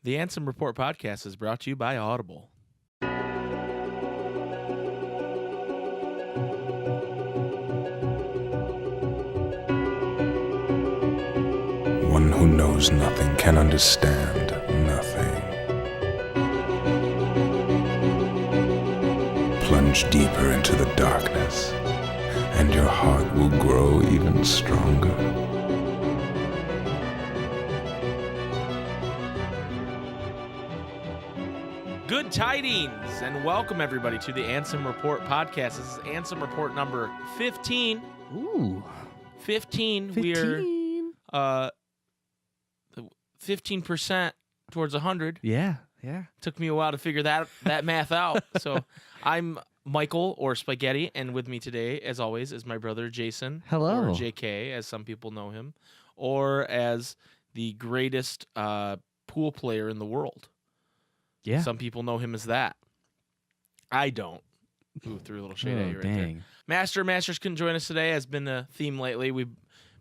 The Ansem Report podcast is brought to you by Audible. One who knows nothing can understand nothing. Plunge deeper into the darkness, and your heart will grow even stronger. Good tidings, and welcome everybody to the Ansem Report podcast. This is Ansem Report number 15. Ooh. 15. We are 15% towards 100. Yeah. Took me a while to figure that math out. So I'm Michael, or Spaghetti, and with me today, as always, is my brother Jason. Hello. Or JK, as some people know him, or as the greatest pool player in the world. Yeah. Some people know him as that. I don't. Ooh, threw a little shade at you right there. Masters couldn't join us today. Has been a theme lately. We've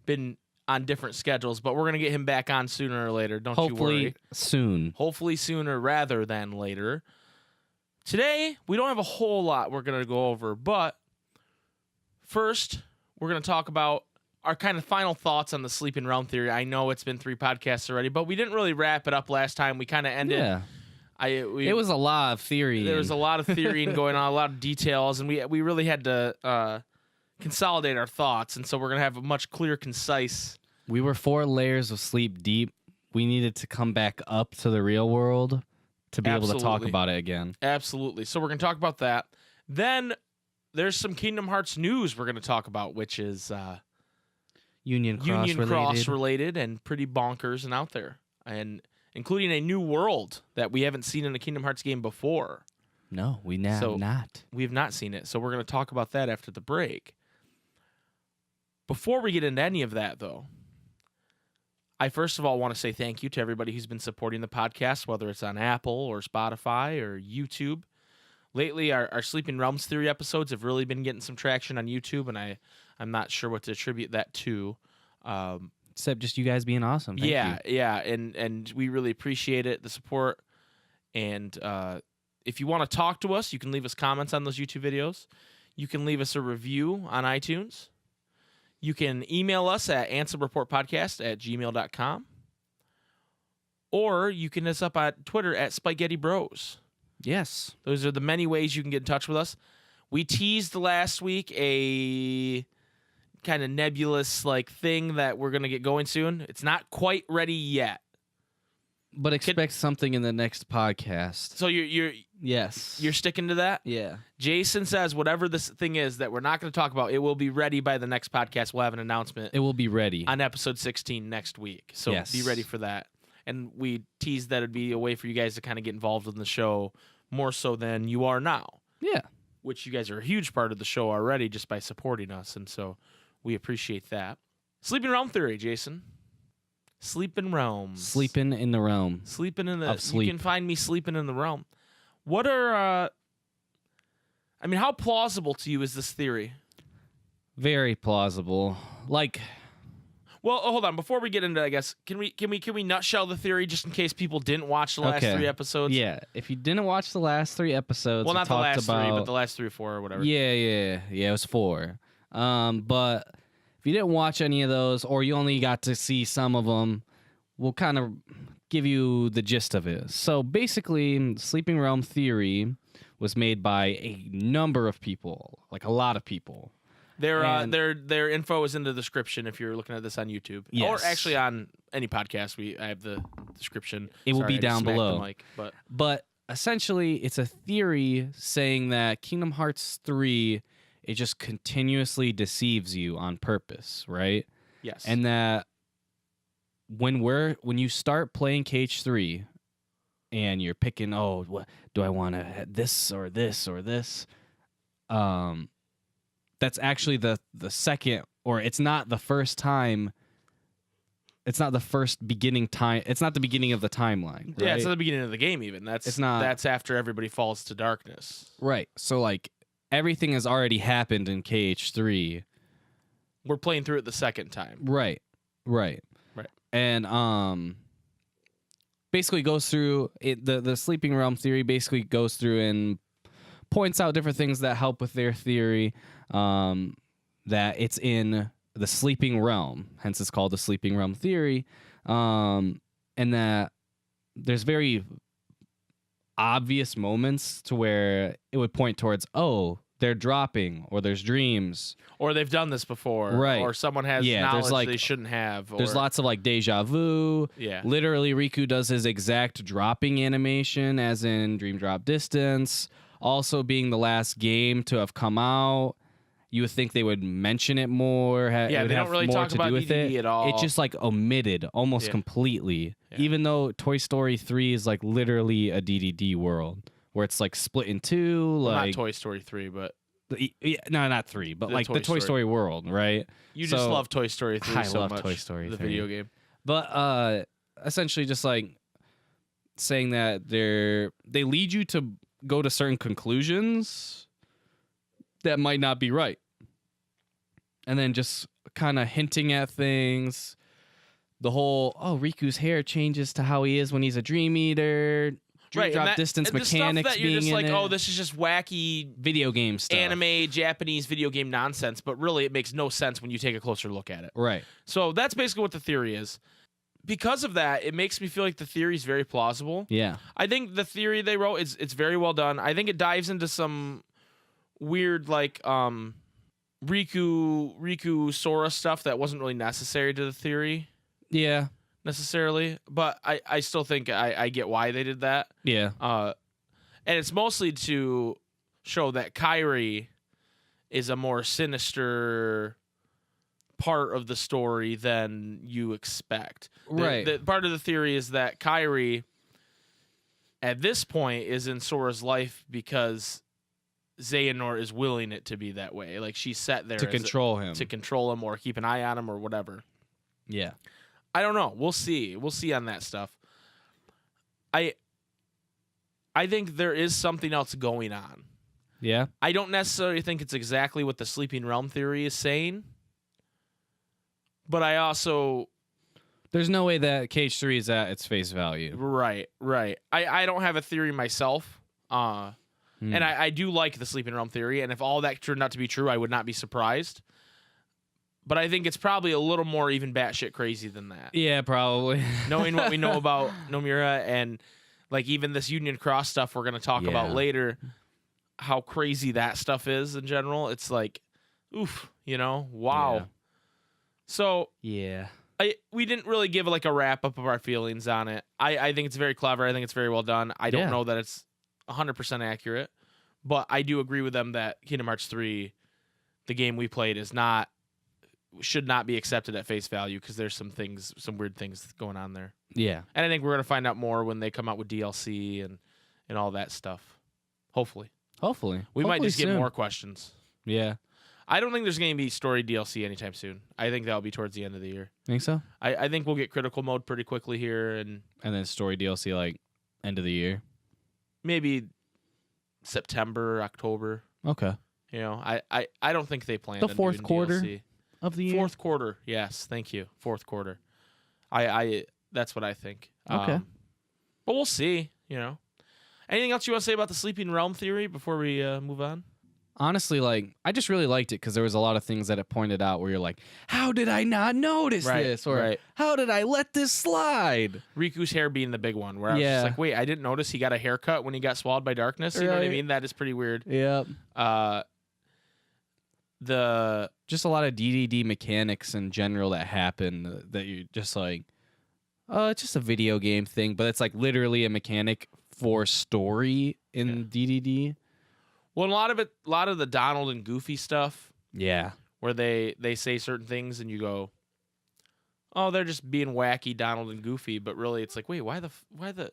been on different schedules, but we're going to get him back on sooner or later. Don't you worry. Hopefully sooner rather than later. Today, we don't have a whole lot we're going to go over, but first, we're going to talk about our kind of final thoughts on the sleeping realm theory. I know it's been 3 podcasts already, but we didn't really wrap it up last time. We kind of ended. Yeah. It was a lot of theory. There was a lot of theory going on, a lot of details, and we really had to consolidate our thoughts, and so we're going to have a much clear, concise. We were 4 layers of sleep deep. We needed to come back up to the real world to be able to talk about it again. Absolutely. So we're going to talk about that. Then there's some Kingdom Hearts news we're going to talk about, which is Union Cross related and pretty bonkers and out there, and including a new world that we haven't seen in a Kingdom Hearts game before. No, we have not. We have not seen it, so we're going to talk about that after the break. Before we get into any of that, though, I first of all want to say thank you to everybody who's been supporting the podcast, whether it's on Apple or Spotify or YouTube. Lately, our Sleeping Realms Theory episodes have really been getting some traction on YouTube, and I'm not sure what to attribute that to. Except just you guys being awesome. Thank you. Yeah, and we really appreciate it, the support. And if you want to talk to us, you can leave us comments on those YouTube videos. You can leave us a review on iTunes. You can email us at answerreportpodcast@gmail.com. Or you can hit us up at Twitter at Spaghetti Bros. Yes. Those are the many ways you can get in touch with us. We teased last week a kind of nebulous thing that we're going to get going soon. It's not quite ready yet. But expect something in the next podcast. So you're sticking to that? Yeah. Jason says whatever this thing is that we're not going to talk about, it will be ready by the next podcast. We'll have an announcement. It will be ready on episode 16 next week. So yes. Be ready for that. And we teased that it'd be a way for you guys to kind of get involved in the show more so than you are now. Yeah. Which you guys are a huge part of the show already just by supporting us. And so we appreciate that. Sleeping Realm Theory, Jason. Sleeping Realms. Sleeping in the realm. Sleeping in the... Of sleep. You can find me sleeping in the realm. What are... how plausible to you is this theory? Very plausible. Well, hold on. Before we get into, I guess, can we nutshell the theory just in case people didn't watch the last 3 episodes? Yeah. If you didn't watch the last 3 episodes, well, not the last 3, but the last last 3 or 4 or whatever. Yeah. It was 4. But if you didn't watch any of those, or you only got to see some of them, we'll kind of give you the gist of it. So basically, Sleeping Realm Theory was made by a number of people, a lot of people. Their info is in the description if you're looking at this on YouTube. Yes. Or actually on any podcast. I have the description. It will be down below. The mic, but essentially, it's a theory saying that Kingdom Hearts 3, it just continuously deceives you on purpose, right? Yes. And that when you start playing KH3 and you're picking, what do I want to this or this or this? That's actually the second, or it's not the first time. It's not the first beginning time. It's not the beginning of the timeline. Right? Yeah, it's not the beginning of the game even. It's not. That's after everybody falls to darkness. Right. So everything has already happened in KH3. We're playing through it the second time. Right. Right. And basically goes through it. The sleeping realm theory basically goes through and points out different things that help with their theory. That it's in the sleeping realm, hence it's called the sleeping realm theory, and that there's very obvious moments to where it would point towards, oh, they're dropping, or there's dreams, or they've done this before, right? Or someone has knowledge they shouldn't have. Or, there's lots of like deja vu. Yeah, literally, Riku does his exact dropping animation, as in Dream Drop Distance. Also, being the last game to have come out, you would think they would mention it more. Yeah, they don't really talk about DDD at all. It's just like omitted almost completely. Yeah. Even though Toy Story 3 is like literally a DDD world where it's like split in two. Well, like not Toy Story 3, but no, not 3, but like the Toy Story world, right? You just love Toy Story 3 I so love much. Toy Story 3, the video game. But essentially, just like saying that they lead you to go to certain conclusions that might not be right. And then just kind of hinting at things. The whole, Riku's hair changes to how he is when he's a Dream Eater. Dream Drop Distance and mechanics stuff that you're being just in like, it. oh, this is just wacky video game stuff. Anime, Japanese video game nonsense. But really, it makes no sense when you take a closer look at it. Right. So that's basically what the theory is. Because of that, it makes me feel like the theory is very plausible. Yeah. I think the theory they wrote it's very well done. I think it dives into some weird like Riku Sora stuff that wasn't really necessary to the theory. Yeah. Necessarily, but I still think I get why they did that. Yeah. And it's mostly to show that Kairi is a more sinister part of the story than you expect. Right. The part of the theory is that Kairi, at this point, is in Sora's life because Xehanort is willing it to be that way. Like, she's set there to control him. To control him or keep an eye on him or whatever. Yeah. I don't know. We'll see. We'll see on that stuff. I think there is something else going on. Yeah. I don't necessarily think it's exactly what the Sleeping Realm theory is saying. But I also... There's no way that KH3 is at its face value. Right. I don't have a theory myself. And I do like the Sleeping Realm theory. And if all that turned out to be true, I would not be surprised. But I think it's probably a little more even batshit crazy than that. Yeah, probably. Knowing what we know about Nomura and like even this Union Cross stuff we're going to talk about later, how crazy that stuff is in general. It's like, oof, wow. Yeah. So, yeah. We didn't really give like a wrap up of our feelings on it. I think it's very clever. I think it's very well done. I don't know that it's 100% accurate, but I do agree with them that Kingdom Hearts 3, the game we played, should not be accepted at face value because there's some weird things going on there. Yeah. And I think we're going to find out more when they come out with DLC and all that stuff. Hopefully. We might just get more questions. Yeah. I don't think there's going to be story DLC anytime soon. I think that'll be towards the end of the year. Think so? I think we'll get critical mode pretty quickly here. And then story DLC like end of the year? Maybe September, October. Okay. I don't think they plan the fourth quarter DLC. Of the year? Fourth quarter, yes. Thank you. Fourth quarter. I that's what I think. Okay. But we'll see, Anything else you want to say about the Sleeping Realm theory before we move on? Honestly, like, I just really liked it because there was a lot of things that it pointed out where you're like, how did I not notice this? Or how did I let this slide? Riku's hair being the big one where I was just like, wait, I didn't notice he got a haircut when he got swallowed by darkness. You know what I mean? That is pretty weird. Yep. Just a lot of DDD mechanics in general that happen that you're just like, oh, it's just a video game thing, but it's like literally a mechanic for story in DDD. Well, a lot of the Donald and Goofy stuff. Yeah. Where they say certain things and you go, oh, they're just being wacky Donald and Goofy, but really it's like, wait, why the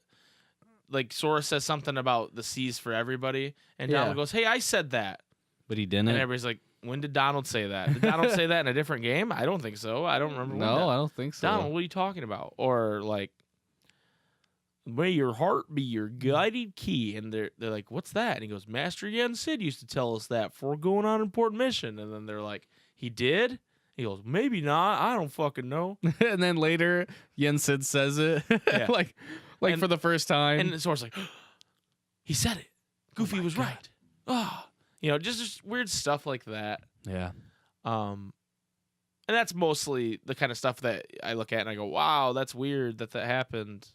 like Sora says something about the C's for everybody and Donald goes, hey, I said that. But he didn't. And everybody's like, when did Donald say that? Did Donald say that in a different game? I don't think so. I don't remember. No, I don't think so. Donald, what are you talking about? Or like, may your heart be your guiding key. And they're like, what's that? And he goes, Master Yen Sid used to tell us that before going on an important mission. And then they're like, he did? He goes, maybe not. I don't fucking know. And then later, Yen Sid says it. Yeah. Like, Like for the first time. And Sora's like, he said it. Goofy was right. Oh, just weird stuff like that. Yeah. And that's mostly the kind of stuff that I look at and I go, wow, that's weird that happened.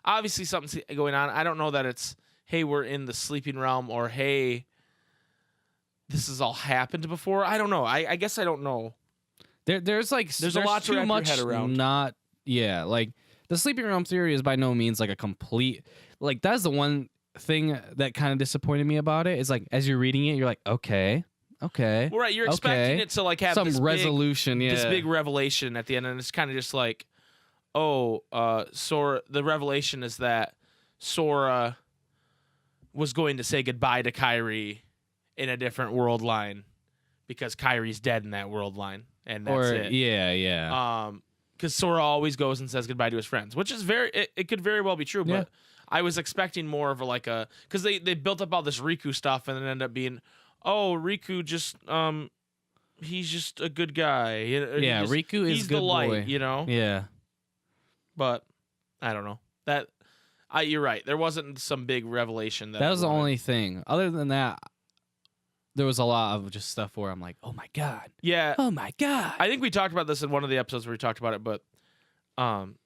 Obviously something's going on. I don't know that it's, hey, we're in the sleeping realm, or hey, this has all happened before. I don't know. I guess I don't know. There's a lot to too wrap much your head around. Like the sleeping realm theory is by no means like a complete, like that's the one thing that kind of disappointed me about it is like as you're reading it, you're like, okay. Well, right, you're expecting it to like have some this resolution, this big revelation at the end, and it's kind of just like, Sora. The revelation is that Sora was going to say goodbye to Kairi in a different world line because Kairi's dead in that world line, and that's it. Yeah. Because Sora always goes and says goodbye to his friends, which is it could very well be true, but I was expecting more of because they built up all this Riku stuff, and it ended up being, Riku just he's just a good guy. Riku is he's good the light, boy. Yeah. But I don't know that. You're right. There wasn't some big revelation. That was the only thing. Other than that, there was a lot of just stuff where I'm like, oh my god. Yeah. Oh my god. I think we talked about this in one of the episodes where we talked about it, but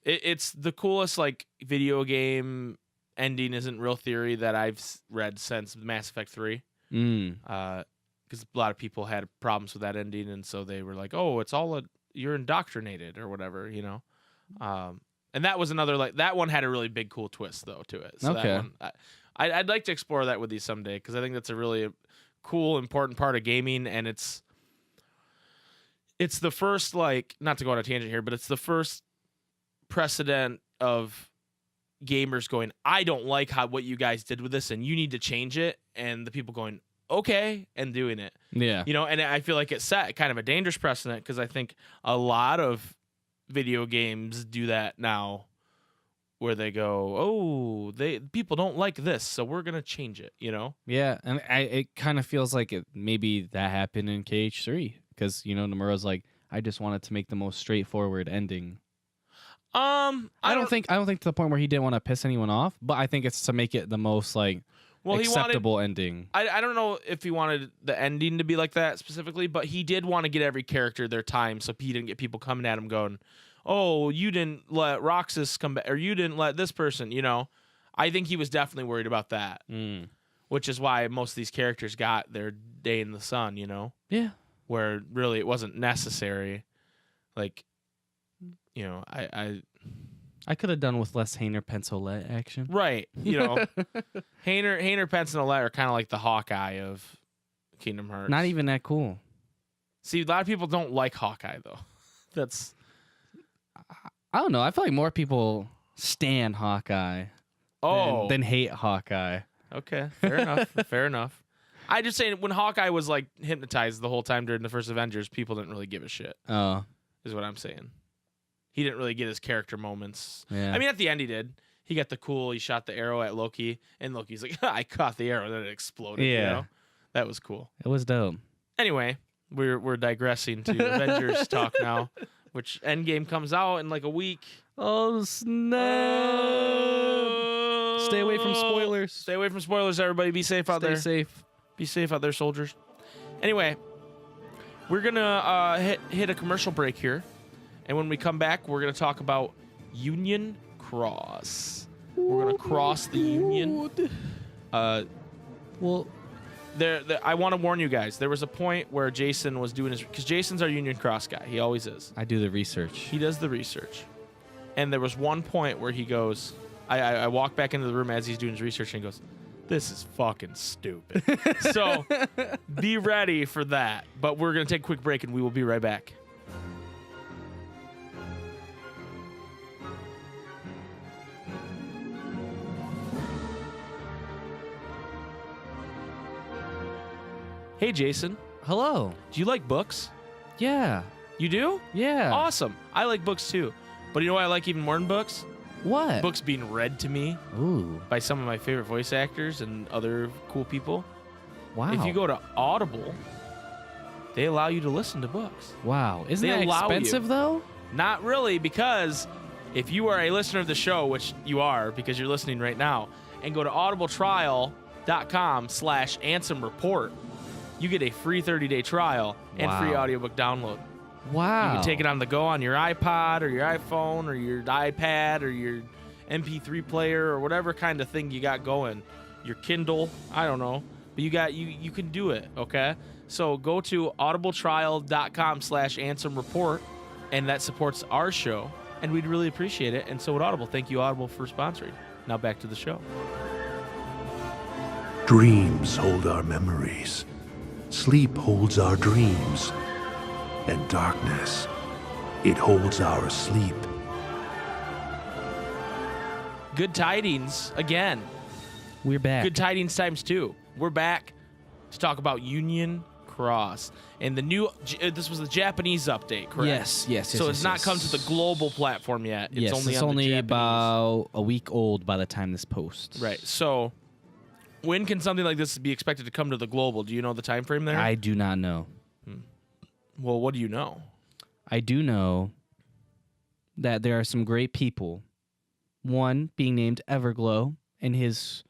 it's the coolest like video game ending isn't real theory that I've read since Mass Effect 3. Because a lot of people had problems with that ending, and so they were like, oh, it's all you're indoctrinated or whatever, And that was another that one had a really big cool twist though to it. So okay. That one, I'd like to explore that with you someday because I think that's a really cool, important part of gaming, and it's the first not to go on a tangent here, but it's the first precedent of gamers going, I don't like what you guys did with this, and you need to change it, and the people going, okay, and doing it. Yeah. And I feel like it set kind of a dangerous precedent because I think a lot of video games do that now where they go, people don't like this, so we're going to change it, Yeah, and it kind of feels like maybe that happened in KH3 because, Nomura's like, I just wanted to make the most straightforward ending. I don't think to the point where he didn't want to piss anyone off, but I think it's to make it the most acceptable ending. I don't know if he wanted the ending to be like that specifically, but he did want to get every character their time so he didn't get people coming at him going, oh, you didn't let Roxas come back, or you didn't let this person, I think he was definitely worried about that, which is why most of these characters got their day in the sun, Yeah. Where really it wasn't necessary. I could have done with less Hainer Pencilette action. Right. Hainer Pence and Olette are kind of like the Hawkeye of Kingdom Hearts. Not even that cool. See, a lot of people don't like Hawkeye, though. I don't know. I feel like more people stan Hawkeye than hate Hawkeye. Okay. Fair enough. Fair enough. I just saying, when Hawkeye was, hypnotized the whole time during the first Avengers, people didn't really give a shit. Oh. Is what I'm saying. He didn't really get his character moments. Yeah. I mean, at the end he did. He got he shot the arrow at Loki, and Loki's like, I caught the arrow, and then it exploded. Yeah. That was cool. It was dope. Anyway, we're digressing to Avengers talk now, which Endgame comes out in a week. Oh, snap. Stay away from spoilers. Stay away from spoilers, everybody. Be safe out there. Stay safe. Be safe out there, soldiers. Anyway, we're going to hit a commercial break here. And when we come back, we're going to talk about Union Cross. We're going to cross the Union. I want to warn you guys. There was a point where Jason was doing because Jason's our Union Cross guy. He always is. I do the research. He does the research. And there was one point where he goes, I walk back into the room as he's doing his research, and he goes, this is fucking stupid. So be ready for that. But we're going to take a quick break, and we will be right back. Hey, Jason. Hello. Do you like books? Yeah. You do? Yeah. Awesome. I like books too. But you know what I like even more than books? What? Books being read to me by some of my favorite voice actors and other cool people. Wow. If you go to Audible, they allow you to listen to books. Wow. Isn't that expensive though? Not really, because If you are a listener of the show, which you are because you're listening right now, and go to audibletrial.com/Ansem Report, you get a free 30-day trial and free audiobook download. Wow. You can take it on the go on your iPod or your iPhone or your iPad or your MP3 player or whatever kind of thing you got going. Your Kindle, I don't know. But you can do it, okay? So go to audibletrial.com/Ansem Report, and that supports our show, and we'd really appreciate it. And so would Audible. Thank you, Audible, for sponsoring. Now back to the show. Dreams hold our memories. Sleep holds our dreams. And darkness, it holds our sleep. Good tidings again. We're back. Good tidings times 2. We're back to talk about Union Cross. And the new, this was the Japanese update, correct? Yes. So it's not come to the global platform yet. It's only about a week old by the time this posts. Right. So when can something like this be expected to come to the global? Do you know the time frame there? I do not know. Well, what do you know? I do know that there are some great people. One being named Everglow and his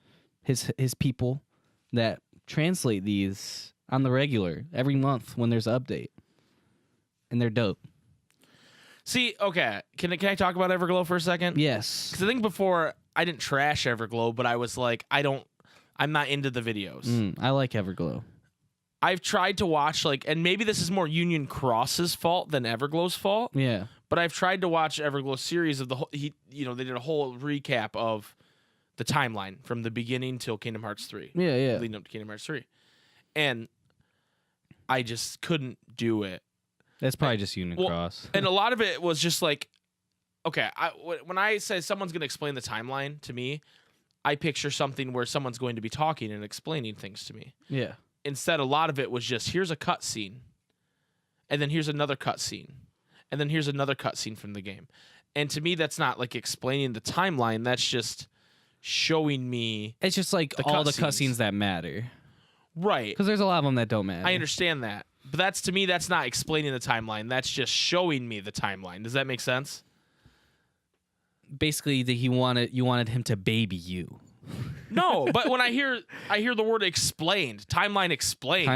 people that translate these on the regular every month when there's an update. And they're dope. See, okay, can I talk about Everglow for a second? Yes. Because I think before I didn't trash Everglow, but I was like, I'm not into the videos. I like Everglow. I've tried to watch, and maybe this is more Union Cross's fault than Everglow's fault. Yeah. But I've tried to watch Everglow's series of the whole. They did a whole recap of the timeline from the beginning till Kingdom Hearts 3. Yeah. Leading up to Kingdom Hearts 3, and I just couldn't do it. That's probably just Union Cross. And a lot of it was just like, okay, when I say someone's going to explain the timeline to me, I picture something where someone's going to be talking and explaining things to me. Yeah. Instead, a lot of it was just, here's a cutscene, and then here's another cutscene, and then here's another cutscene from the game. And to me, that's not like explaining the timeline. That's just showing me. It's just like all the cutscenes that matter. Right. Because there's a lot of them that don't matter. I understand that. But to me, that's not explaining the timeline. That's just showing me the timeline. Does that make sense? Basically, you wanted him to baby you. No, but when I hear the word explained, timeline explained,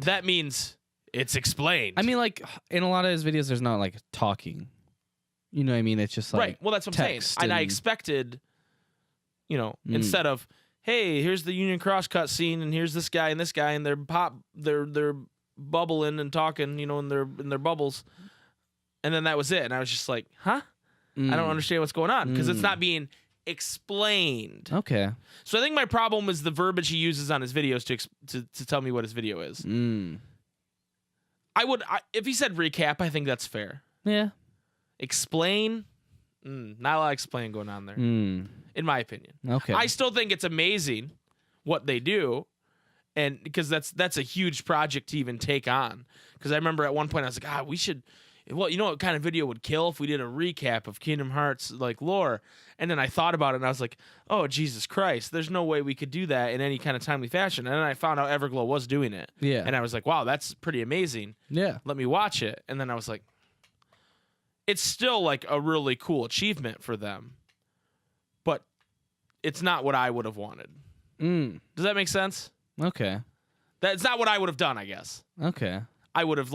that means it's explained. I mean, like, in a lot of his videos, there's not, like, talking. You know what I mean? It's just, like, right. Well, that's what I'm saying. And I expected, instead of, hey, here's the Union Cross cutscene, and here's this guy, and they're bubbling and talking, in their bubbles, and then that was it. And I was just like, huh? I don't understand what's going on, because it's not being explained. Okay. So I think my problem is the verbiage he uses on his videos to tell me what his video is. If he said recap, I think that's fair. Yeah. Explain, not a lot of explaining going on there, in my opinion. Okay. I still think it's amazing what they do, and because that's a huge project to even take on. Because I remember at one point I was like, we should. Well, you know what kind of video would kill if we did a recap of Kingdom Hearts lore? And then I thought about it and I was like, oh, Jesus Christ, there's no way we could do that in any kind of timely fashion. And then I found out Everglow was doing it. Yeah. And I was like, wow, that's pretty amazing. Yeah. Let me watch it. And then I was like, it's still like a really cool achievement for them, but it's not what I would have wanted. Does that make sense? Okay. That's not what I would have done, I guess. Okay. I would have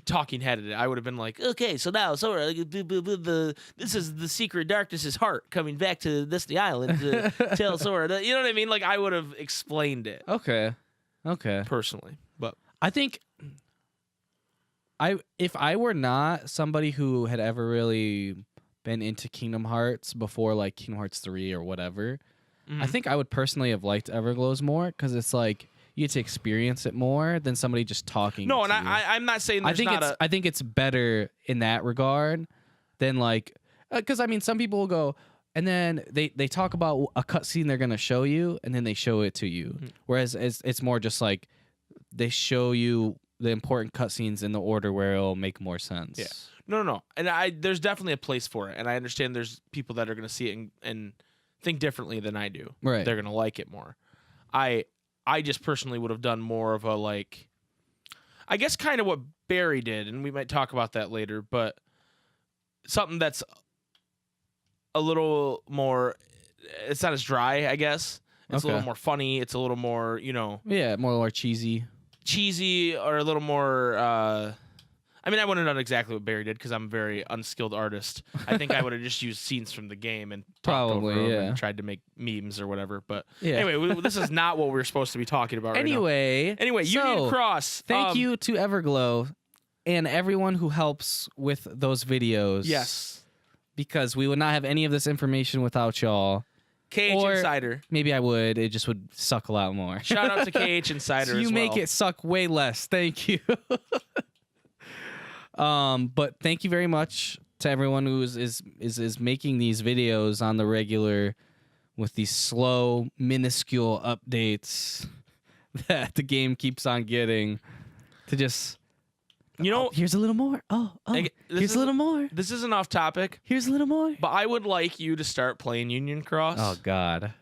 talking headed it. I would have been like, okay, so now Sora, this is the secret Darkness's heart coming back to Destiny Island to tell Sora. You know what I mean? Like, I would have explained it. Okay. Personally, but I think if I were not somebody who had ever really been into Kingdom Hearts before, like Kingdom Hearts 3 or whatever, I think I would personally have liked Everglow's more, because it's like you get to experience it more than somebody just talking. No, and I'm not saying there's I think it's better in that regard than like, because I mean, some people will go and then they talk about a cutscene they're gonna show you and then they show it to you, whereas it's more just like they show you the important cutscenes in the order where it'll make more sense. Yeah. No, and there's definitely a place for it, and I understand there's people that are gonna see it and think differently than I do. Right. They're gonna like it more. I just personally would have done more of a, like, I guess kind of what Barry did, and we might talk about that later, but something that's a little more. It's not as dry, I guess. It's a little more funny. It's a little more, Yeah, more cheesy. Cheesy, or a little more. I mean, I wouldn't have done exactly what Barry did because I'm a very unskilled artist. I think I would have just used scenes from the game and talked over them and tried to make memes or whatever. But anyway, this is not what we're supposed to be talking about right now. Anyway, Union Cross. Thank you to Everglow and everyone who helps with those videos. Yes. Because we would not have any of this information without y'all. KH Insider. Maybe I would. It just would suck a lot more. Shout out to KH Insider so you as well. make it suck way less. Thank you. But thank you very much to everyone who is making these videos on the regular with these slow, minuscule updates that the game keeps on getting to just, here's a little more. Here's a little more. This isn't off topic. Here's a little more. But I would like you to start playing Union Cross. Oh, God.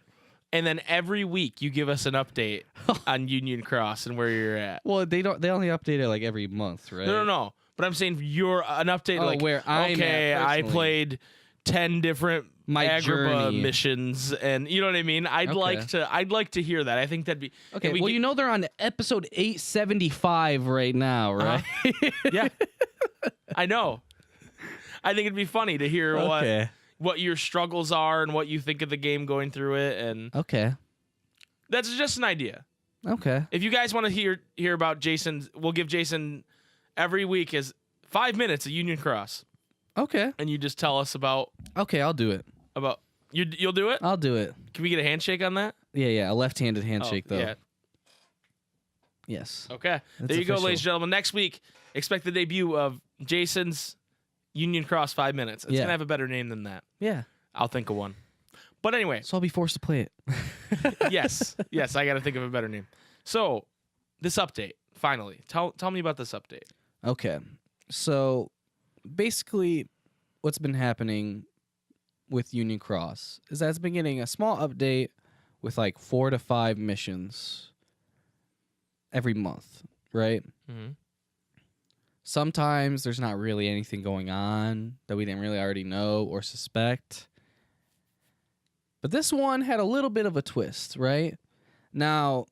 And then every week you give us an update on Union Cross and where you're at. Well, they only update it like every month, right? No. But I'm saying you're an update like where I'm at I played 10 different Agrabah missions, and you know what I mean. I'd like to hear that. I think that'd be okay. Well, they're on episode 875 right now, right? Yeah, I know. I think it'd be funny to hear what your struggles are and what you think of the game going through it, and that's just an idea. Okay. If you guys want to hear about Jason, we'll give Jason every week is 5 minutes of Union Cross. Okay. And you just tell us about. Okay, I'll do it. About you'll do it? I'll do it. Can we get a handshake on that? Yeah, a left-handed handshake though. Yeah. Yes. Okay. That's there you official. go, ladies and gentlemen. Next week, expect the debut of Jason's Union Cross 5 minutes. It's gonna have a better name than that. Yeah. I'll think of one. But anyway. So I'll be forced to play it. Yes, I got to think of a better name. So, this update. Finally, tell me about this update. Okay. So, basically, what's been happening with Union Cross is that it's been getting a small update with like 4 to 5 missions every month, right? Mm-hmm. Sometimes there's not really anything going on that we didn't really already know or suspect. But this one had a little bit of a twist, right? Now,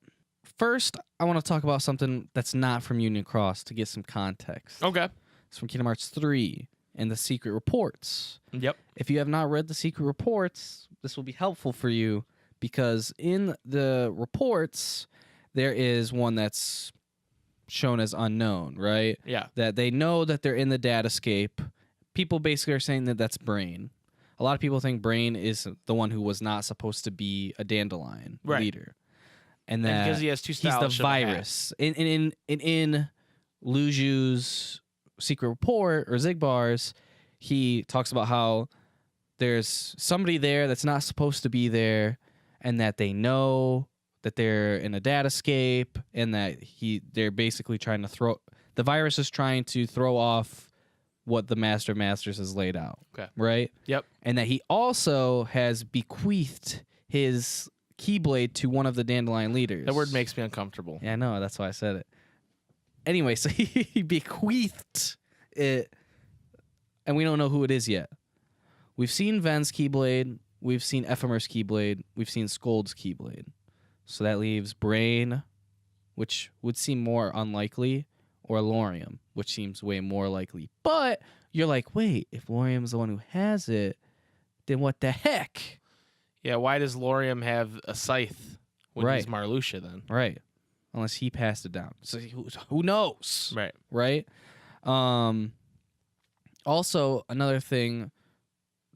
first, I want to talk about something that's not from Union Cross to get some context. Okay. It's from Kingdom Hearts 3 and the Secret Reports. Yep. If you have not read the Secret Reports, this will be helpful for you because in the reports, there is one that's shown as unknown, right? Yeah. That they know that they're in the datascape. People basically are saying that that's Brain. A lot of people think Brain is the one who was not supposed to be a Dandelion leader. And that because he has two styles, he's the virus. In Luju's Secret Report or Zigbar's, he talks about how there's somebody there that's not supposed to be there, and that they know that they're in a datascape, and that they're basically trying to the virus is trying to throw off what the Master of Masters has laid out. Okay. Right? Yep. And that he also has bequeathed his Keyblade to one of the Dandelion leaders. That word makes me uncomfortable. Yeah, I know. That's why I said it. Anyway, so he bequeathed it, and we don't know who it is yet. We've seen Ven's Keyblade. We've seen Ephemer's Keyblade. We've seen Skold's Keyblade. So that leaves Brain, which would seem more unlikely, or Lorium, which seems way more likely. But you're like, wait, if Lorium's the one who has it, then what the heck? Yeah, why does Lorium have a scythe when Right. he's Marluxia then? Right. Unless he passed it down. So who knows? Right. Right? Also, another thing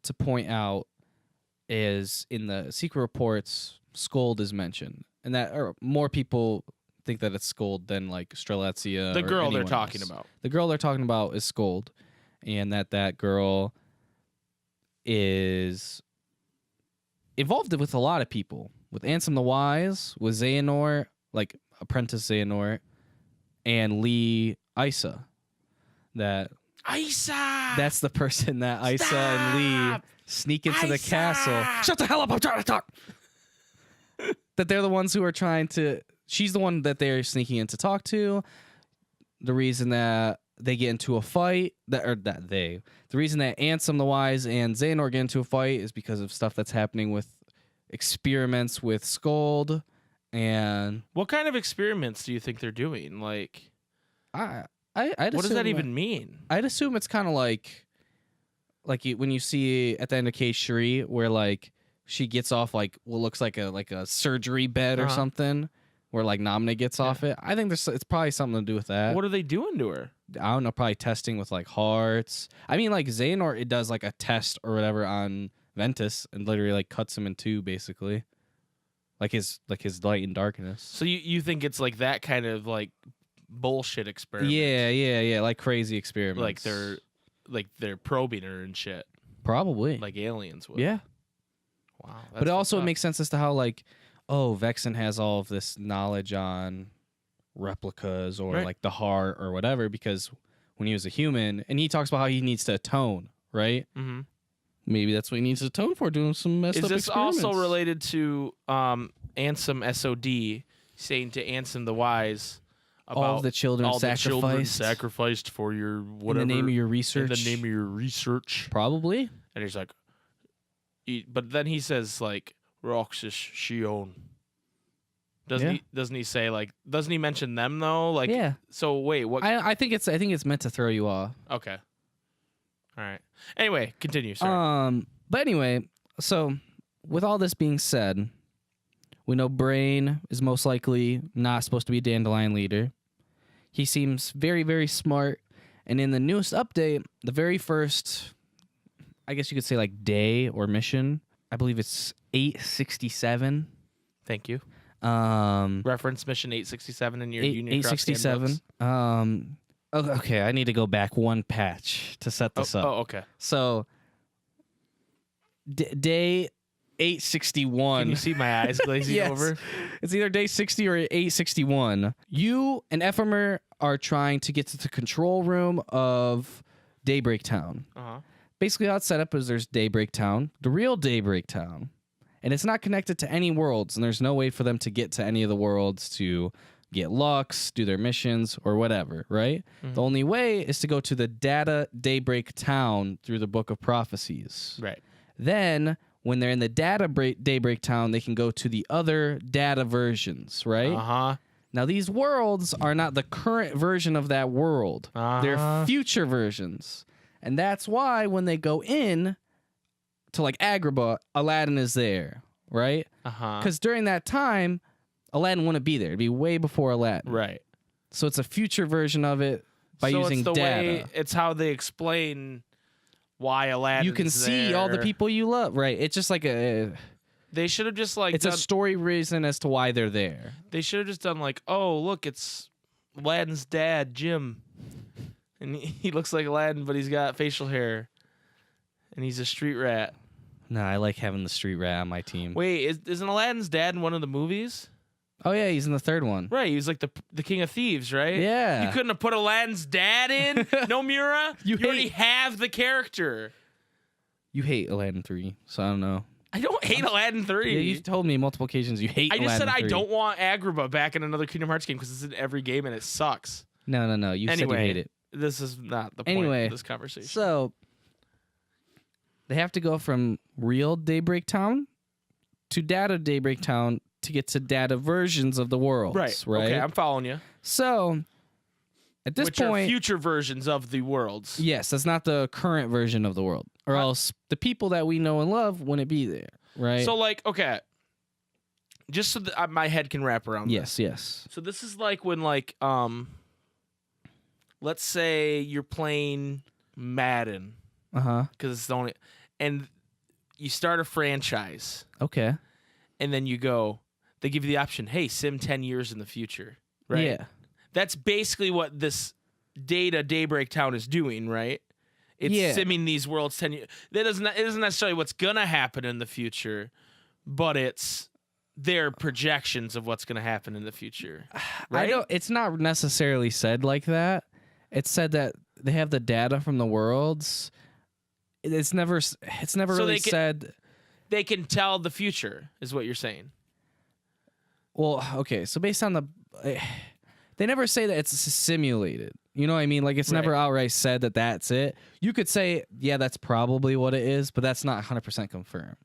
to point out is in the Secret Reports, Skold is mentioned. And that more people think that it's Skold than like Strelitzia. The girl they're anyone talking else. about. The girl they're talking about is Skold. And that girl is involved with a lot of people. With Ansem the Wise, with Xehanort, like Apprentice Xehanort, and Lee Isa. Isa! That's the person that Isa and Lee sneak into the castle. Shut the hell up, I'm trying to talk! That they're the ones who are trying to... She's the one that they're sneaking in to talk to. The reason that they get into a fight, the reason that Ansem the Wise and Xehanort get into a fight is because of stuff that's happening with experiments with Skuld. And what kind of experiments do you think they're doing? Like, I'd what does assume that even mean? I'd assume it's kind of like when you see at the end of Case Shuri, where like she gets off like what looks like a surgery bed or something, where like Namne gets off it. I think it's probably something to do with that. What are they doing to her? I don't know, probably testing with like hearts. I mean, like Xehanort, it does like a test or whatever on Ventus and literally like cuts him in two, basically. Like his light and darkness. So you think it's like that kind of like bullshit experiment? Yeah, like crazy experiments. Like they're probing her and shit. Probably. Like aliens would. Yeah. Wow. But it also makes sense as to how like, Vexen has all of this knowledge on replicas or like the heart or whatever, because when he was a human, and he talks about how he needs to atone, right? Mm-hmm. Maybe that's what he needs to atone for, doing some messed up experiments. Is this also related to Ansem SOD saying to Ansem the Wise about all the children sacrificed for your whatever, in the name of your research? In the name of your research. Probably. And he's like, but then he says like, Roxas Shion. Doesn't he say like? Doesn't he mention them though? Like, yeah. So wait, what? I think it's meant to throw you off. Okay. All right. Anyway, continue. Sorry. But anyway, so with all this being said, we know Brain is most likely not supposed to be a Dandelion leader. He seems very, very smart, and in the newest update, the very first, I guess you could say like day or mission, I believe it's 867. Thank you. Reference mission 867 in your Union Cross 867. Okay, I need to go back one patch to set this up. Oh, okay. So, day 861. Can you see my eyes glazing yes. over? It's either day 60 or 861. You and Ephemer are trying to get to the control room of Daybreak Town. Uh-huh. Basically, how it's set up is there's Daybreak Town, the real Daybreak Town, and it's not connected to any worlds, and there's no way for them to get to any of the worlds to get Lux, do their missions, or whatever, right? Mm-hmm. The only way is to go to the data Daybreak Town through the Book of Prophecies. Right. Then, when they're in the data Daybreak Town, they can go to the other data versions, right? Uh-huh. Now, these worlds are not the current version of that world. Uh-huh. They're future versions. And that's why when they go in to like Agrabah, Aladdin is there, right? Uh-huh. Because during that time, Aladdin wouldn't be there. It'd be way before Aladdin. Right. So it's a future version of it by using data. It's how they explain why Aladdin. You can see all the people you love, right? It's just like a. They should have just like. It's a story reason as to why they're there. They should have just done like, oh look, it's Aladdin's dad, Jim. And he looks like Aladdin, but he's got facial hair. And he's a street rat. No, I like having the street rat on my team. Wait, isn't Aladdin's dad in one of the movies? Oh, yeah, he's in the third one. Right, he was like the king of thieves, right? Yeah. You couldn't have put Aladdin's dad in? No, Mura? You already have the character. You hate Aladdin 3, so I don't know. I don't hate Aladdin 3. Yeah, you've told me multiple occasions you hate Aladdin 3. I just said I don't want Agrabah back in another Kingdom Hearts game because it's in every game and it sucks. No. You said you hate it. This is not the point of this conversation. So, they have to go from real Daybreak Town to data Daybreak Town to get to data versions of the worlds. Right. Okay, I'm following you. So, at this point... Which are future versions of the worlds. Yes, that's not the current version of the world. Or else the people that we know and love wouldn't be there, right? So, like, okay. Just so that my head can wrap around this. Yes. So, this is like when, like, let's say you're playing Madden. Uh-huh. Because it's the only... And you start a franchise. Okay. And then you go... They give you the option, hey, sim 10 years in the future. Right? Yeah. That's basically what this data Daybreak Town is doing, right? It's simming these worlds 10 years. It isn't necessarily what's going to happen in the future, but it's their projections of what's going to happen in the future. Right? It's not necessarily said like that. It's said that they have the data from the worlds. It's never really said. They can tell the future, is what you're saying. Well, okay. So based on they never say that it's simulated. You know what I mean? Like, it's never outright said that that's it. You could say, yeah, that's probably what it is, but that's not 100% confirmed.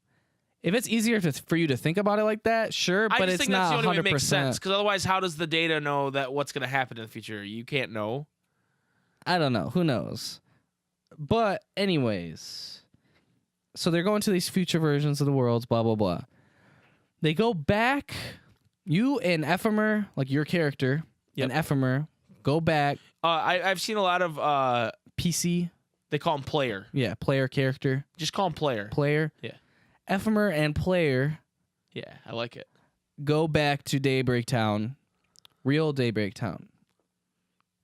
If it's easier for you to think about it like that, sure, but it's not 100%. I just think that's the only way it makes sense, because otherwise, how does the data know that what's going to happen in the future? You can't know. I don't know. Who knows? But anyways, so they're going to these future versions of the worlds, blah, blah, blah. They go back. You and Ephemer, like your character, and Ephemer, go back. I've seen a lot of PC. They call him player. Yeah, player character. Just call him player. Player. Yeah. Ephemer and player. Yeah, I like it. Go back to Daybreak Town, real Daybreak Town.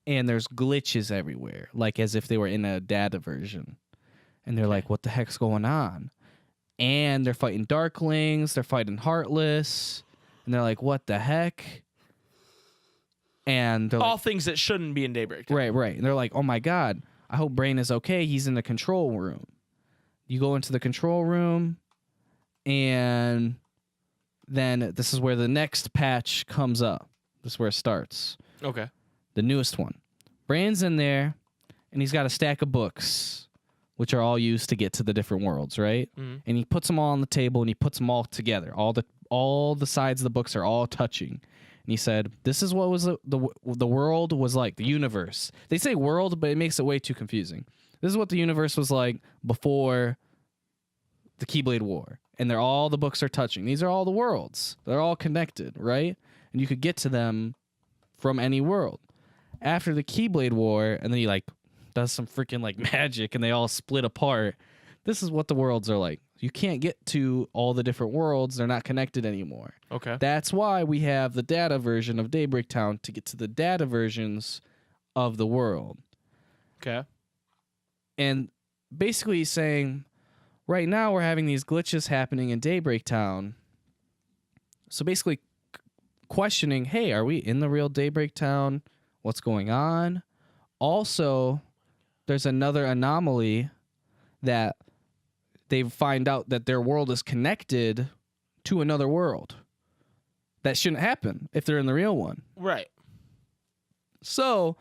And there's glitches everywhere, like as if they were in a data version. And they're like, what the heck's going on? And they're fighting Darklings, they're fighting Heartless, and they're like, what the heck? And they're all like, things that shouldn't be in Daybreak Town. Right. And they're like, oh my God, I hope Brain is okay. He's in the control room. You go into the control room, and then this is where the next patch comes up. This is where it starts. Okay. The newest one. Brain's in there, and he's got a stack of books, which are all used to get to the different worlds, right? Mm-hmm. And he puts them all on the table, and he puts them all together. All the sides of the books are all touching. And he said, this is what was the world was like, the universe. They say world, but it makes it way too confusing. This is what the universe was like before the Keyblade War. And all the books are touching. These are all the worlds. They're all connected, right? And you could get to them from any world. After the Keyblade War, and then he like does some freaking like magic, and they all split apart. This is what the worlds are like. You can't get to all the different worlds. They're not connected anymore. Okay. That's why we have the data version of Daybreak Town to get to the data versions of the world. Okay. And basically he's saying, right now we're having these glitches happening in Daybreak Town. So basically questioning, hey, are we in the real Daybreak Town? What's going on? Also, there's another anomaly that they find out that their world is connected to another world. That shouldn't happen if they're in the real one. Right. So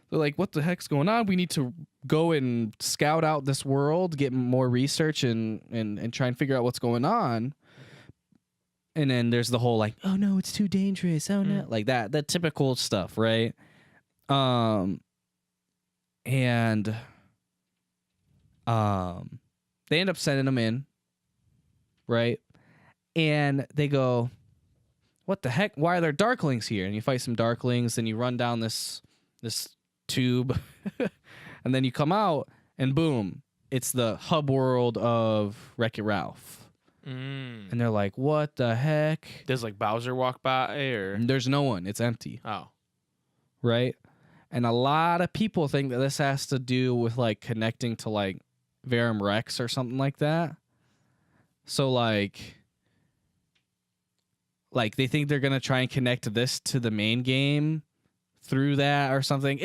they're like, what the heck's going on? We need to go and scout out this world, get more research, and try and figure out what's going on. And then there's the whole like, oh no, it's too dangerous. Oh no. Like that typical stuff, right? They end up sending them in, right? And they go, what the heck? Why are there Darklings here? And you fight some Darklings, and you run down this tube, and then you come out, and boom, it's the hub world of Wreck-It Ralph. And they're like, what the heck? Does like Bowser walk by, or there's no one. It's empty. Oh. Right? And a lot of people think that this has to do with like connecting to like Verum Rex or something like that. So like they think they're gonna try and connect this to the main game through that or something.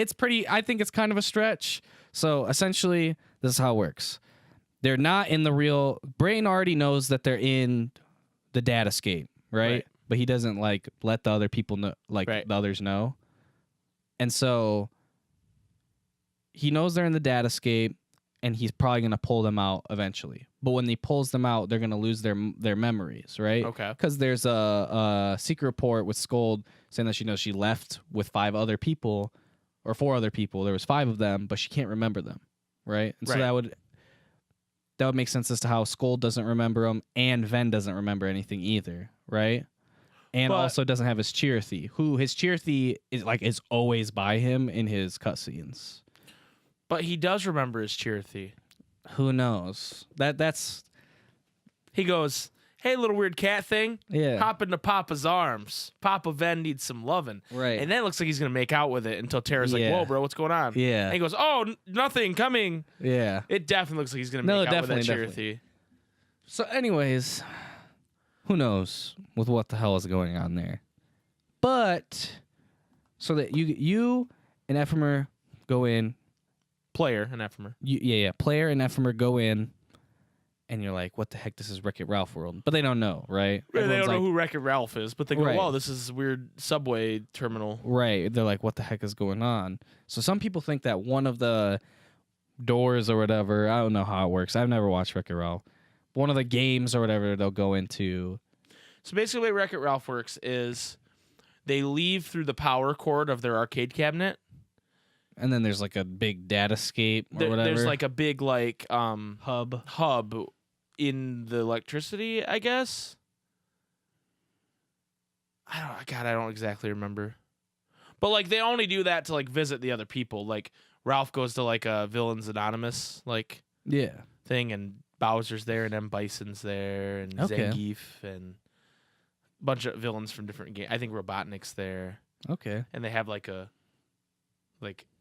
I think it's kind of a stretch. So essentially, this is how it works. They're not in the real. Brain already knows that they're in the datascape, right? But he doesn't like let the other people know, like the others know. And so he knows they're in the datascape, and he's probably going to pull them out eventually. But when he pulls them out, they're going to lose their memories, right? Okay. Because there's a secret report with Scold saying that she knows she left with 5 other people, or 4 other people. There was 5 of them, but she can't remember them, right? And so that would make sense as to how Scold doesn't remember them, and Ven doesn't remember anything either, right? And also doesn't have his Chirithy, who his Chirithy is always by him in his cutscenes. But he does remember his Chirithy. Who knows? That's he goes, hey, little weird cat thing. Yeah. Hop into Papa's arms. Papa Ven needs some loving. Right. And then it looks like he's going to make out with it until Tara's like, whoa, bro, what's going on? Yeah. And he goes, oh, nothing coming. Yeah. It definitely looks like he's going to make out with that Chirithy. So anyways, who knows with what the hell is going on there. But so that you and Ephemer go in. Player and Ephemer. Player and Ephemer go in, and you're like, what the heck? This is Wreck-It Ralph world, but they don't know, right? They Everyone's don't know like, who Wreck-It Ralph is, but they go, Right. "Wow, this is a weird subway terminal." Right. They're like, what the heck is going on? So some people think that one of the doors or whatever, I don't know how it works. I've never watched Wreck-It Ralph. One of the games or whatever they'll go into. So basically, the way Wreck-It Ralph works is they leave through the power cord of their arcade cabinet. And then there's like a big datascape or whatever. There's like a big hub in the electricity, I guess. I don't exactly remember. But like they only do that to like visit the other people. Like Ralph goes to like a Villains Anonymous thing, and Bowser's there, and M. Bison's there, and Zangief, and a bunch of villains from different games. I think Robotnik's there. Okay. And they have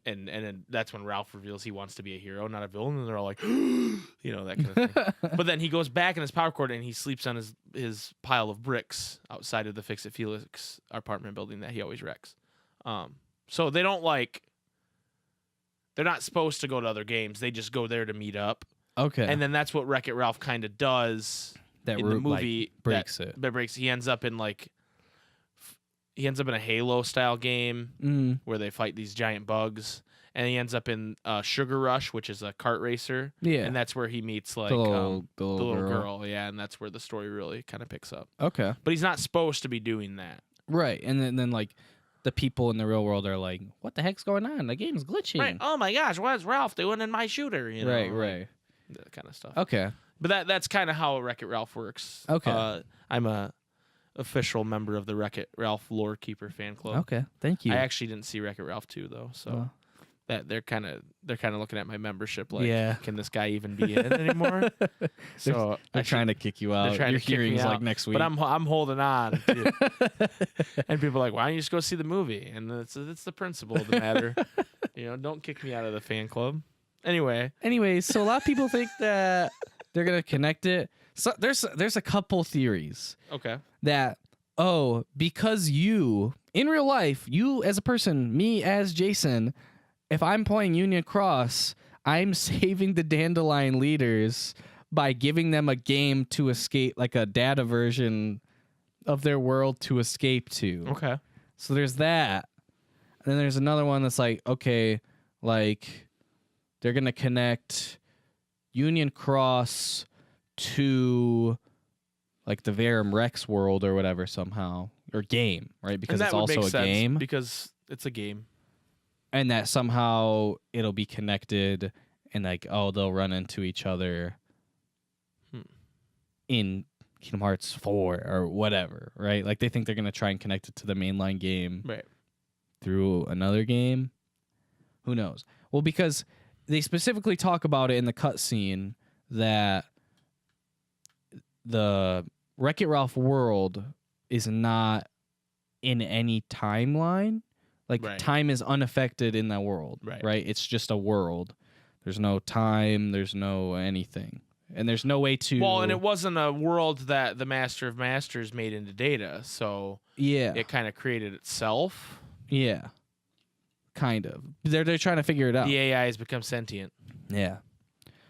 and then that's when Ralph reveals he wants to be a hero, not a villain, and they're all like, that kind of thing. But then he goes back in his power cord and he sleeps on his pile of bricks outside of the Fix It Felix apartment building that he always wrecks. So they don't they're not supposed to go to other games. They just go there to meet up. Okay. And then that's what Wreck-It Ralph kind of does that in the movie. Breaks it. That breaks. He ends up in a Halo style game where they fight these giant bugs, and he ends up in Sugar Rush, which is a kart racer. Yeah, and that's where he meets like the little girl. Yeah, and that's where the story really kind of picks up. Okay, but he's not supposed to be doing that. Right, and then like the people in the real world are like, "What the heck's going on? The game's glitching." Right. Oh my gosh, what is Ralph doing in my shooter? Right. That kind of stuff. Okay, but that's kind of how Wreck-It Ralph works. Okay, I'm a official member of the Wreck-It Ralph Lore Keeper fan club. Okay, thank you. I actually didn't see Wreck-It Ralph 2 though, so that they're kind of looking at my membership like, can this guy even be in it anymore? So they're trying to kick you out. Your hearing's like next week, but I'm holding on. And people are like, why don't you just go see the movie? And it's the principle of the matter. Don't kick me out of the fan club. Anyway, so a lot of people think that they're gonna connect it. So there's a couple theories. Okay. That because you in real life, you as a person, me as Jason, if I'm playing Union Cross, I'm saving the Dandelion leaders by giving them a game to escape, like a data version of their world to escape to. Okay. So there's that. And then there's another one that's like, okay, like they're gonna connect Union Cross to like the Verum Rex world or whatever somehow, or game, right? Because it's also a game. Because it's a game. And that somehow it'll be connected and like, they'll run into each other in Kingdom Hearts 4 or whatever, right? Like they think they're going to try and connect it to the mainline game through another game. Who knows? Well, because they specifically talk about it in the cutscene that the Wreck-It Ralph world is not in any timeline. Like time is unaffected in that world, right? It's just a world. There's no time. There's no anything. And there's no way to... Well, and it wasn't a world that the Master of Masters made into data, so it kind of created itself. Yeah, kind of. They're trying to figure it out. The AI has become sentient. Yeah.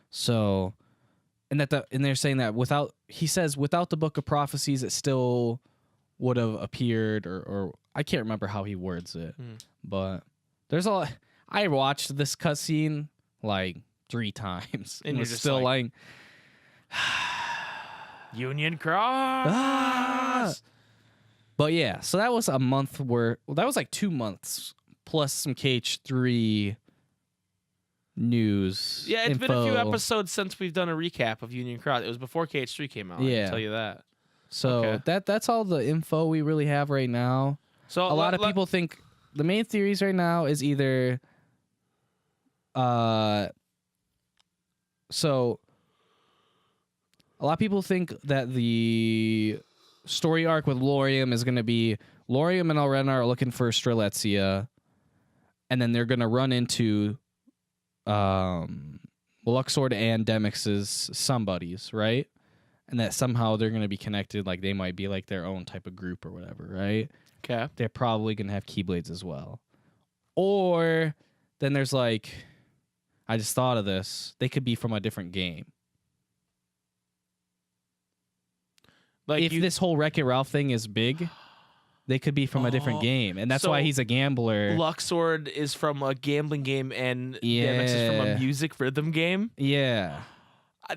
So... And they're saying that without the Book of Prophecies, it still would have appeared, or I can't remember how he words it, but there's a lot. I watched this cutscene like 3 times, and you're just still like Union Cross. But yeah, so that was a month that was like 2 months plus some KH3 news. Yeah, it's info. been a few episodes since we've done a recap of Union Cross. It was before KH3 came out. I can tell you that. So that's all the info we really have right now. So a lot of people think the main theories right now is either so a lot of people think that the story arc with Laurium is going to be Laurium and Elrena are looking for Strelitzia, and then they're going to run into Luxord and Demix's somebodies, right? And that somehow they're going to be connected, like they might be like their own type of group or whatever, right? Okay. They're probably going to have Keyblades as well. Or then there's like, I just thought of this, they could be from a different game. Like if this whole Wreck-It Ralph thing is big, they could be from a different game, and that's why he's a gambler. Luxord is from a gambling game, and Yeah. DMX is from a music rhythm game. Yeah.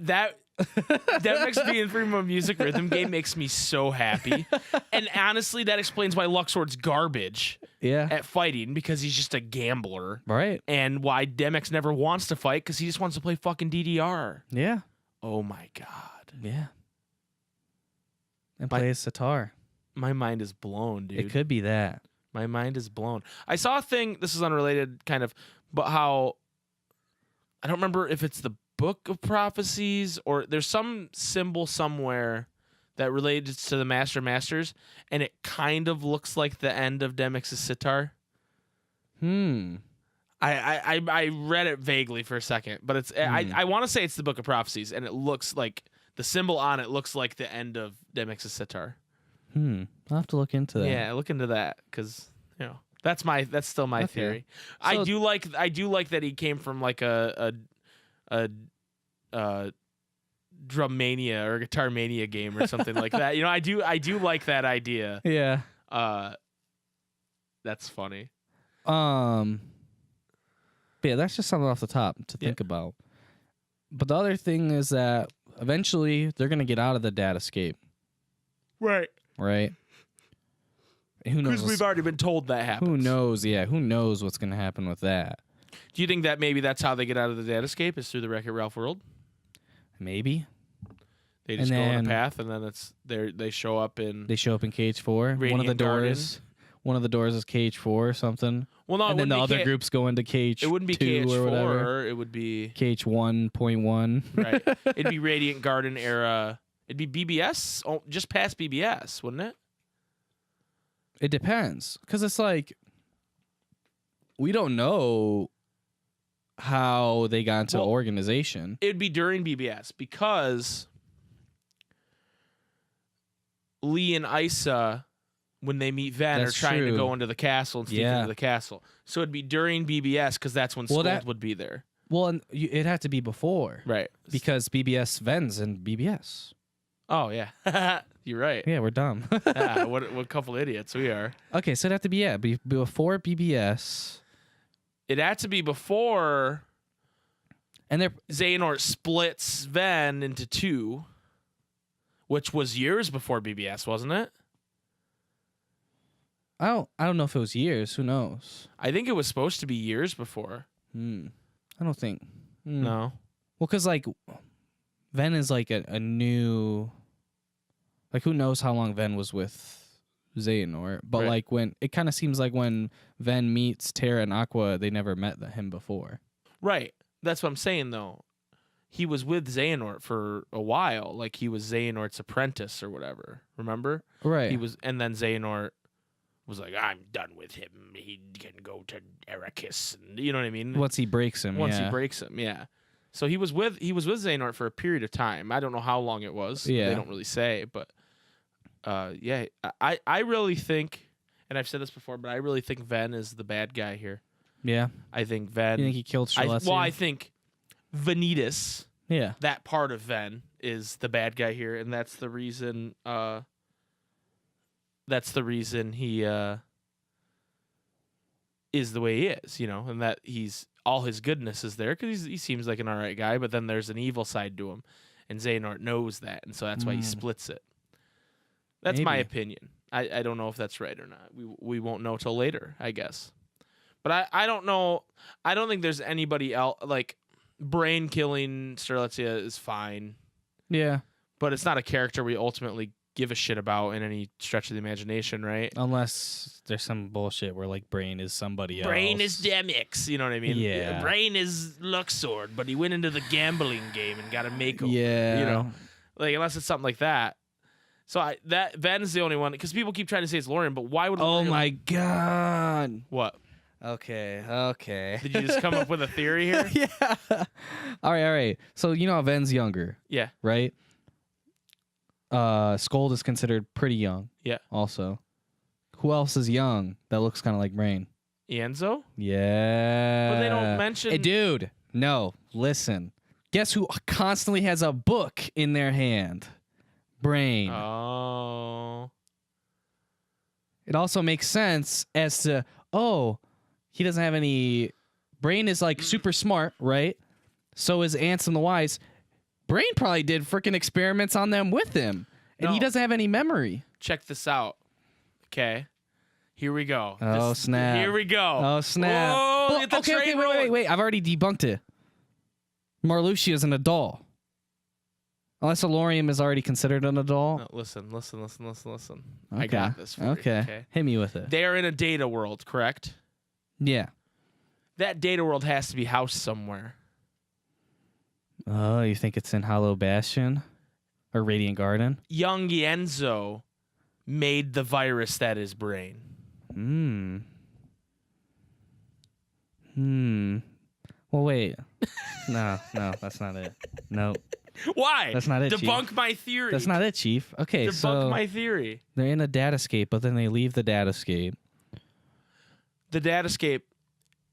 That DMX being from a music rhythm game makes me so happy. And honestly, that explains why Luxord's garbage Yeah. at fighting, because he's just a gambler. Right. And why DMX never wants to fight, because he just wants to play fucking DDR. Yeah. Oh my God. Yeah. And play his sitar. My mind is blown, dude. It could be that. My mind is blown. I saw a thing, this is unrelated kind of, but how, I don't remember if it's the Book of Prophecies or there's some symbol somewhere that relates to the Masters, and it kind of looks like the end of DMX's sitar. I read it vaguely for a second, but it's I want to say it's the Book of Prophecies, and it looks like the symbol on it looks like the end of DMX's sitar. I'll have to look into that. Yeah, look into that, because that's still my theory. So, I do like that he came from like a drum mania or guitar mania game or something like that. I do like that idea. Yeah. That's funny. But yeah, that's just something off the top to think about. But the other thing is that eventually they're gonna get out of the datascape. Right. Right. And who knows? Because we've already been told that happens. Who knows? Yeah, who knows what's gonna happen with that? Do you think that maybe that's how they get out of the datascape, is through the Wreck-It Ralph world? Maybe. They just go on a path, and then they show up in. They show up in Cage 4. Radiant One of the doors. Garden. One of the doors is Cage 4 or something. Well, no, and then the other groups go into Cage. It wouldn't be 2 Cage or 4. whatever. It would be Cage 1.1. Right. It'd be Radiant Garden era. It'd be BBS, just past BBS, wouldn't it? It depends, because it's like we don't know how they got into organization. It'd be during BBS, because Lee and Isa, when they meet Ven, That's are trying to true. go into the castle and sneak into the castle. So it'd be during BBS, because that's when Scold would be there. Well, and it'd have to be before, Right. because BBS Ven's in BBS. Oh, yeah. You're right. Yeah, we're dumb. Yeah, what couple idiots we are. Okay, so it'd have to be before BBS. It had to be before And they're Xehanort splits Ven into two, which was years before BBS, wasn't it? I don't know if it was years. Who knows? I think it was supposed to be years before. I don't think. No. Well, because like Ven is like a new. Like, who knows how long Ven was with Xehanort? But Right. like when it kind of seems like when Ven meets Terra and Aqua, they never met him before. Right. That's what I'm saying, though. He was with Xehanort for a while. Like, he was Xehanort's apprentice or whatever. Remember? Right. He was, and then Xehanort was like, I'm done with him. He can go to Ericus. And, you know what I mean? Once he breaks him. Once he breaks him, yeah. So he was with Xehanort for a period of time. I don't know how long it was. Yeah. They don't really say, but yeah. I really think, and I've said this before, but I really think Ven is the bad guy here. Yeah. I think Ven. You think he killed Streletsky? I think Vanitas, Yeah. that part of Ven, is the bad guy here, and that's the reason. That's the reason he is the way he is, and that he's all his goodness is there because he seems like an all right guy, but then there's an evil side to him, and Xehanort knows that, and so that's why he splits it. That's my Maybe. opinion. I don't know if that's right or not. We won't know till later, I guess. But I don't know. I don't think there's anybody else. Like, brain killing Strelitzia is fine, Yeah. but it's not a character we ultimately give a shit about in any stretch of the imagination, right? Unless there's some bullshit where like Brain is somebody else. Brain is Demix, you know what I mean? Yeah. Brain is Luxord, but he went into the gambling game and got a makeover. Yeah. Like, unless it's something like that. So Ven is the only one, because people keep trying to say it's Lorian, but why would? Oh Lorian, my god. What? Okay. Did you just come up with a theory here? Yeah. All right. So you know how Ven's younger, Yeah. right? Scold is considered pretty young. Yeah. Also, who else is young that looks kind of like Brain? Enzo? Yeah. But they don't mention. Hey, dude. No, listen. Guess who constantly has a book in their hand? brain. Oh. It also makes sense as to, oh, he doesn't have any... Brain is like super smart, right? So is Ansem the Wise. Brain probably did freaking experiments on them with him. And he No. doesn't have any memory. Check this out. Okay. Here we go. Oh, snap. Here we go. Oh, snap. Whoa, Well, get the okay, train wait. rolling. I've already debunked it. Marluxia isn't a doll. Unless Elorium is already considered an adult. No, listen. Okay. I got this for you, okay? Hit me with it. They are in a data world, correct? Yeah. That data world has to be housed somewhere. Oh, you think it's in Hollow Bastion? Or Radiant Garden? Young Yenzo made the virus that is Brain. Well, wait. No, that's not it. Nope. Why? That's not it, Debunk Chief. my theory. That's not it, Chief. Okay, Debunk so my theory. they're in a datascape, but then they leave the datascape. The datascape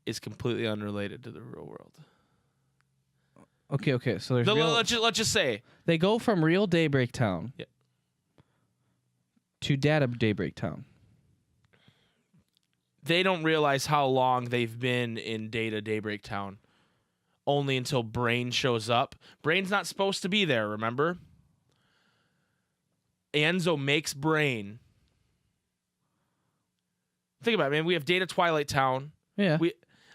is completely unrelated to the real world. Okay. So there's Let's just say they go from real Daybreak Town Yeah. to data Daybreak Town. they don't realize how long they've been in Data Daybreak Town. Only until Brain shows up. Brain's not supposed to be there, remember? Enzo makes Brain. Think about it, man. We have Data Twilight Town. Yeah.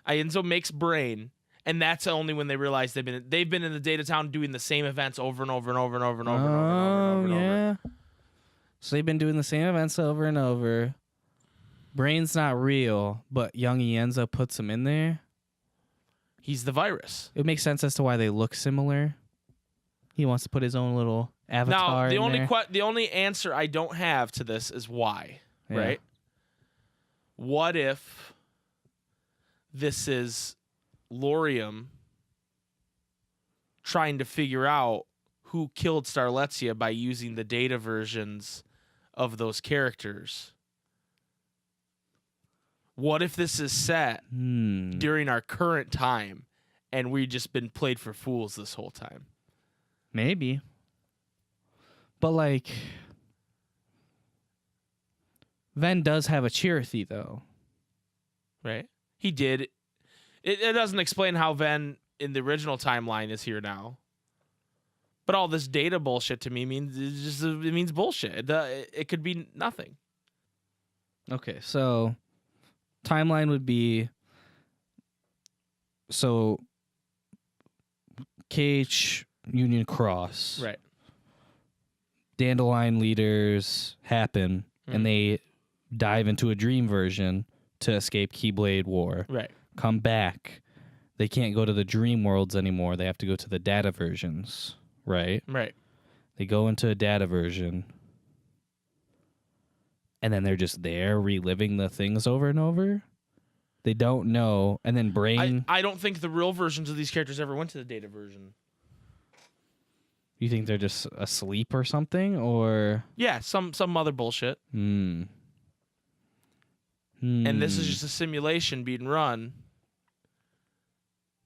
Enzo makes Brain, and that's only when they realize they've been in the Data Town doing the same events over and over and over and over and over and over and over and over. Yeah. So they've been doing the same events over and over. Brain's not real, but young Enzo puts him in there. He's the virus. It makes sense as to why they look similar. He wants to put his own little avatar Now, in there. the only answer I don't have to this is why, Yeah. right? What if this is Lorium trying to figure out who killed Starletzia by using the data versions of those characters? What if this is set during our current time and we've just been played for fools this whole time? Maybe. But, like, Ven does have a Chirithy, though. Right? He did. It doesn't explain how Ven in the original timeline is here now. But all this data bullshit to me means it means bullshit. It could be nothing. Okay, so timeline would be KH Union Cross. Right. Dandelion leaders happen and they dive into a dream version to escape Keyblade War. Right. Come back. They can't go to the dream worlds anymore. They have to go to the data versions, right? Right. They go into a data version. And then they're just there reliving the things over and over. They don't know. And then Brain... I don't think the real versions of these characters ever went to the data version. You think they're just asleep or something? Or... Yeah, some other bullshit. And this is just a simulation being run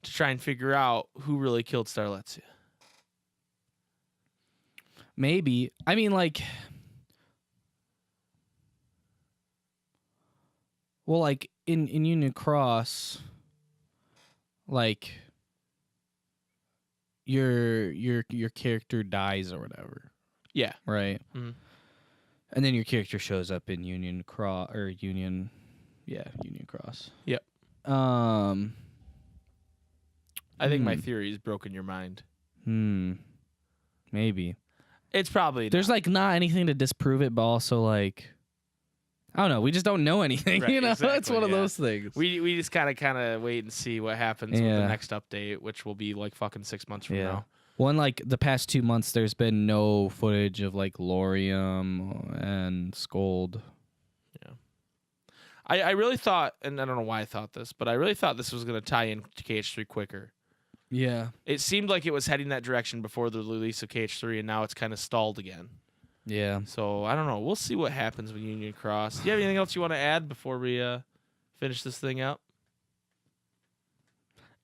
to try and figure out who really killed Starletzia. Maybe. I mean, like... Well, like, in Union Cross, like, your character dies or whatever. Yeah. Right? Mhm. And then your character shows up in Union Cross, Union Cross. Yep. I think my theory has broken your mind. Maybe. It's probably There's, not. like, not anything to disprove it, but also, like... I don't know. We just don't know anything. Right, you know, it's exactly, one of yeah. those things. We just kind of wait and see what happens with the next update, which will be like fucking 6 months from now. Well, in like the past 2 months, there's been no footage of like Lorium and Scold. Yeah. I really thought, and I don't know why I thought this, but I really thought this was going to tie in to KH3 quicker. Yeah. It seemed like it was heading that direction before the release of KH3, and now it's kind of stalled again. Yeah. So, I don't know. We'll see what happens with Union Cross. Do you have anything else you want to add before we finish this thing up?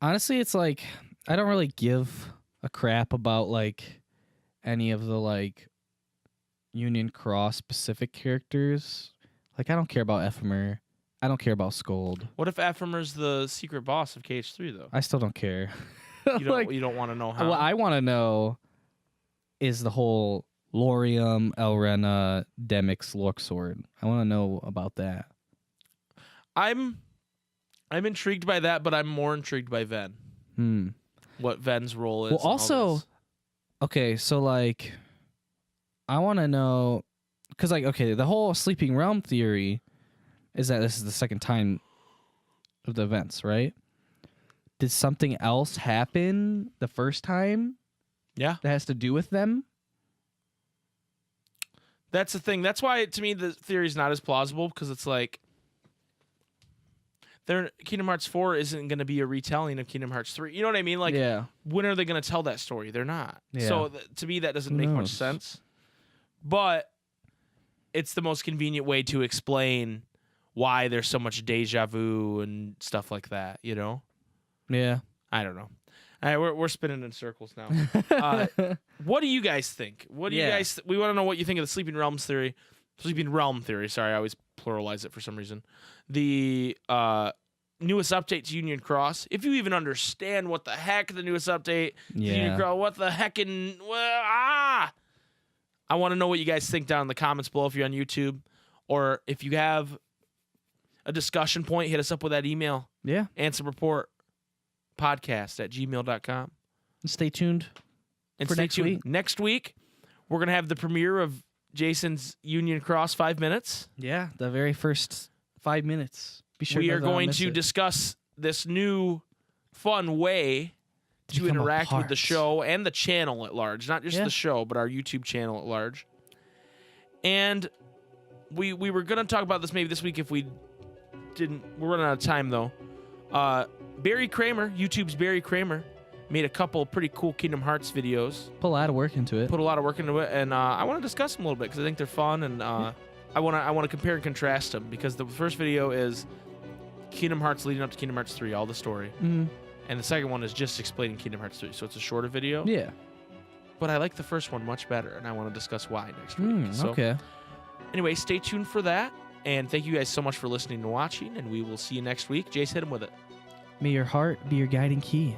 Honestly, it's like I don't really give a crap about like any of the like Union Cross specific characters. Like, I don't care about Ephemer. I don't care about Scold. What if Ephemer's the secret boss of KH3 though? I still don't care. You don't want to know how. What I want to know is the whole Lorium, Elrena, Demix, Luxord. I want to know about that. I'm intrigued by that, but I'm more intrigued by Ven. What Ven's role is. Well, also, okay, so like, I want to know, because like, okay, the whole Sleeping Realm theory is that this is the second time of the events, right? Did something else happen the first time? Yeah, that has to do with them. That's the thing. That's why, to me, the theory is not as plausible, because it's like, Kingdom Hearts 4 isn't going to be a retelling of Kingdom Hearts 3. You know what I mean? Like, when are they going to tell that story? They're not. Yeah. So to me, that doesn't make much sense. But it's the most convenient way to explain why there's so much deja vu and stuff like that, you know? Yeah. I don't know. All right, we're spinning in circles now. What do you guys think? What do you guys? We want to know what you think of the Sleeping Realm theory. Sorry, I always pluralize it for some reason. The newest update to Union Cross. If you even understand what the heck the newest update to Union Cross, what the heck I want to know what you guys think down in the comments below if you're on YouTube, or if you have a discussion point, hit us up with that email. Yeah. Ansem Report podcast@gmail.com. Stay tuned. And for stay next tuned. week. Next week, we're going to have the premiere of Jason's Union Cross 5 minutes. Yeah, the very first 5 minutes. Be sure we are going to discuss this new fun way to interact with the show and the channel at large. Not just the show, but our YouTube channel at large. And we were going to talk about this maybe this week if we didn't. We're running out of time, though. Barry Kramer, YouTube's Barry Kramer, made a couple pretty cool Kingdom Hearts videos. Put a lot of work into it. And I want to discuss them a little bit because I think they're fun, and I want to compare and contrast them, because the first video is Kingdom Hearts leading up to Kingdom Hearts 3, all the story, and the second one is just explaining Kingdom Hearts 3, so it's a shorter video. Yeah. But I like the first one much better, and I want to discuss why next week. So, okay. Anyway, stay tuned for that, and thank you guys so much for listening and watching, and we will see you next week. Jace, hit him with it. May your heart be your guiding key.